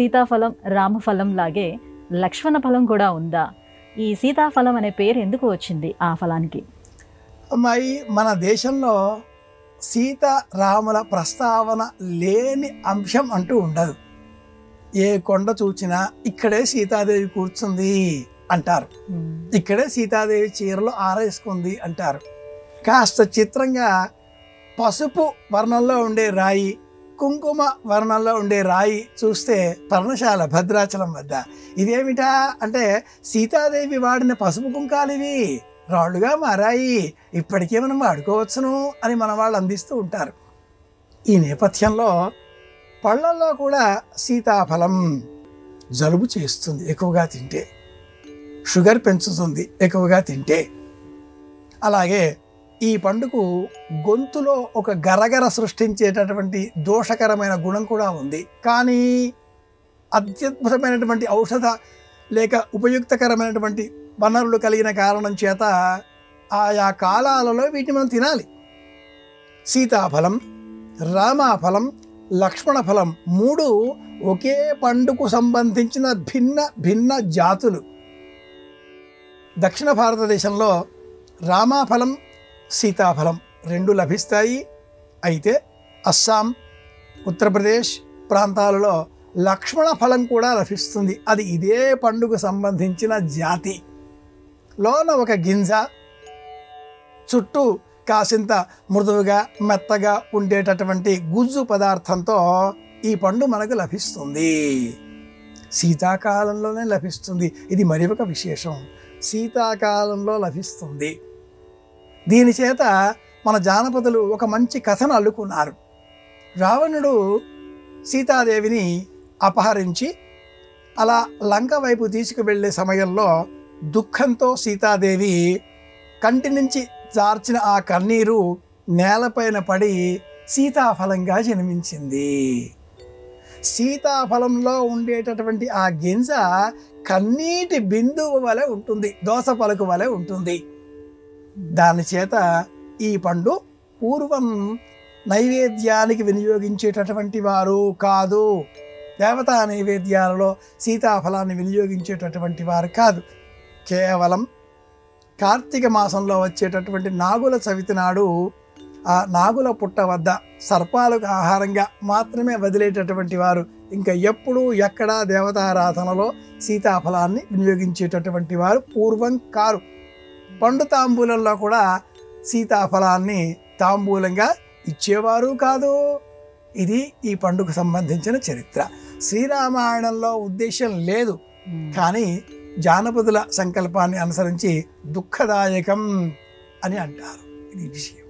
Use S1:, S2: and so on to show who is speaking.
S1: సీతాఫలం, రామఫలం లాగే లక్ష్మణ ఫలం కూడా ఉందా? ఈ సీతాఫలం అనే పేరు ఎందుకు వచ్చింది ఆ ఫలానికి?
S2: మరి మన దేశంలో సీతారాముల ప్రస్తావన లేని అంశం అంటూ ఉండదు. ఏ కొండ చూచినా ఇక్కడే సీతాదేవి కూర్చుంది అంటారు, ఇక్కడే సీతాదేవి చీరలు ఆరేసుకుంది అంటారు. కాస్త చిత్రంగా పసుపు వర్ణంలో ఉండే రాయి, కుంకుమ వర్ణంలో ఉండే రాయి చూస్తే పర్ణశాల భద్రాచలం వద్ద ఇదేమిటా అంటే సీతాదేవి వాడిన పసుపు కుంకాలు ఇవి రాళ్ళుగా మారాయి, ఇప్పటికే మనం వాడుకోవచ్చును అని మన వాళ్ళు అందిస్తూ ఉంటారు. ఈ నేపథ్యంలో పళ్ళల్లో కూడా సీతాఫలం జలుబు చేస్తుంది ఎక్కువగా తింటే, షుగర్ పెంచుతుంది ఎక్కువగా తింటే. అలాగే ఈ పండుకు గొంతులో ఒక గరగర సృష్టించేటటువంటి దోషకరమైన గుణం కూడా ఉంది. కానీ అత్యద్భుతమైనటువంటి ఔషధ లేక ఉపయుక్తకరమైనటువంటి వనరులు కలిగిన కారణం చేత ఆయా కాలాలలో వీటిని మనం తినాలి. సీతాఫలం, రామఫలం, లక్ష్మణ ఫలం మూడు ఒకే పండుకు సంబంధించిన భిన్న భిన్న జాతులు. దక్షిణ భారతదేశంలో రామఫలం, సీతాఫలం రెండు లభిస్తాయి. అయితే అస్సాం, ఉత్తరప్రదేశ్ ప్రాంతాలలో లక్ష్మణ ఫలం కూడా లభిస్తుంది. అది ఇదే పండుగ సంబంధించిన జాతి. లోన ఒక గింజ, చుట్టూ కాసింత మృదువుగా మెత్తగా ఉండేటటువంటి గుజ్జు పదార్థంతో ఈ పండు మనకు లభిస్తుంది. శీతాకాలంలోనే లభిస్తుంది. ఇది మరి ఒక విశేషం, శీతాకాలంలో లభిస్తుంది. దీని చేత మన జానపదులు ఒక మంచి కథను అల్లుకున్నారు. రావణుడు సీతాదేవిని అపహరించి అలా లంక వైపు తీసుకువెళ్ళే సమయంలో దుఃఖంతో సీతాదేవి కంటి నుంచి జార్చిన ఆ కన్నీరు నేలపైన పడి సీతాఫలంగా జన్మించింది. సీతాఫలంలో ఉండేటటువంటి ఆ గింజ కన్నీటి బిందువు వలె ఉంటుంది, దోస పలుకు వలె ఉంటుంది. దాని చేత ఈ పండు పూర్వం నైవేద్యానికి వినియోగించేటటువంటి వారు కాదు, దేవతా నైవేద్యాలలో సీతాఫలాన్ని వినియోగించేటటువంటి వారు కాదు. కేవలం కార్తీక మాసంలో వచ్చేటటువంటి నాగుల చవితి నాడు ఆ నాగుల పుట్ట వద్ద సర్పాలకు ఆహారంగా మాత్రమే వదిలేటటువంటి వారు ఇంకా ఎప్పుడూ ఎక్కడా దేవతారాధనలో సీతాఫలాన్ని వినియోగించేటటువంటి వారు పూర్వం కారు. పండు తాంబూలంలో కూడా సీతాఫలాన్ని తాంబూలంగా ఇచ్చేవారు కాదు. ఇది ఈ పండుగకు సంబంధించిన చరిత్ర. శ్రీరామాయణంలో ఉద్దేశం లేదు, కానీ జానపదుల సంకల్పాన్ని అనుసరించి దుఃఖదాయకం అని అంటారు. ఇది విషయం.